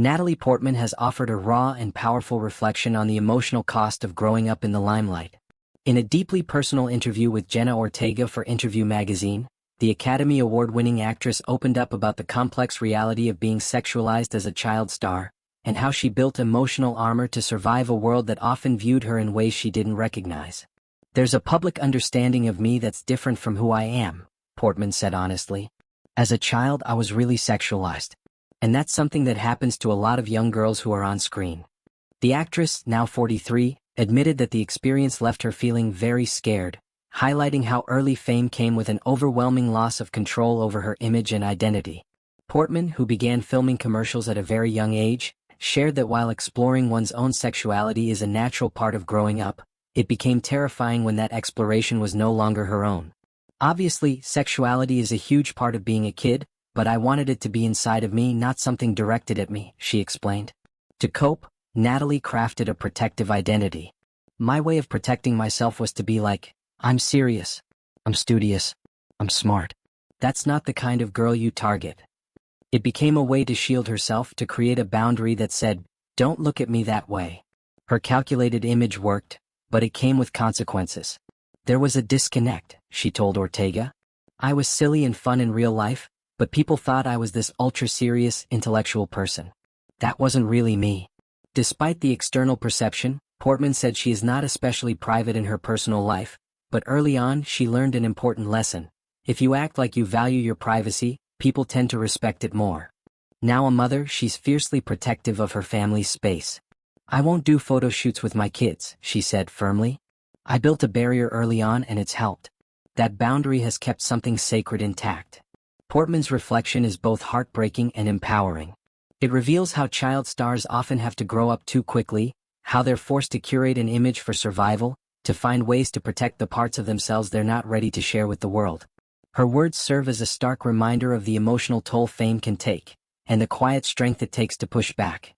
Natalie Portman has offered a raw and powerful reflection on the emotional cost of growing up in the limelight. In a deeply personal interview with Jenna Ortega for Interview magazine, the Academy Award-winning actress opened up about the complex reality of being sexualized as a child star, and how she built emotional armor to survive a world that often viewed her in ways she didn't recognize. "There's a public understanding of me that's different from who I am," Portman said honestly. "As a child, I was really sexualized. And that's something that happens to a lot of young girls who are on screen." The actress, now 43, admitted that the experience left her feeling very scared, highlighting how early fame came with an overwhelming loss of control over her image and identity. Portman, who began filming commercials at a very young age, shared that while exploring one's own sexuality is a natural part of growing up, it became terrifying when that exploration was no longer her own. "Obviously, sexuality is a huge part of being a kid, but I wanted it to be inside of me, not something directed at me," she explained. To cope, Natalie crafted a protective identity. "My way of protecting myself was to be like, I'm serious, I'm studious, I'm smart. That's not the kind of girl you target." It became a way to shield herself, to create a boundary that said, "Don't look at me that way." Her calculated image worked, but it came with consequences. "There was a disconnect," she told Ortega. "I was silly and fun in real life, but people thought I was this ultra-serious, intellectual person. That wasn't really me." Despite the external perception, Portman said she is not especially private in her personal life, but early on she learned an important lesson. If you act like you value your privacy, people tend to respect it more. Now a mother, she's fiercely protective of her family's space. "I won't do photo shoots with my kids," she said firmly. "I built a barrier early on and it's helped. That boundary has kept something sacred intact." Portman's reflection is both heartbreaking and empowering. It reveals how child stars often have to grow up too quickly, how they're forced to curate an image for survival, to find ways to protect the parts of themselves they're not ready to share with the world. Her words serve as a stark reminder of the emotional toll fame can take, and the quiet strength it takes to push back.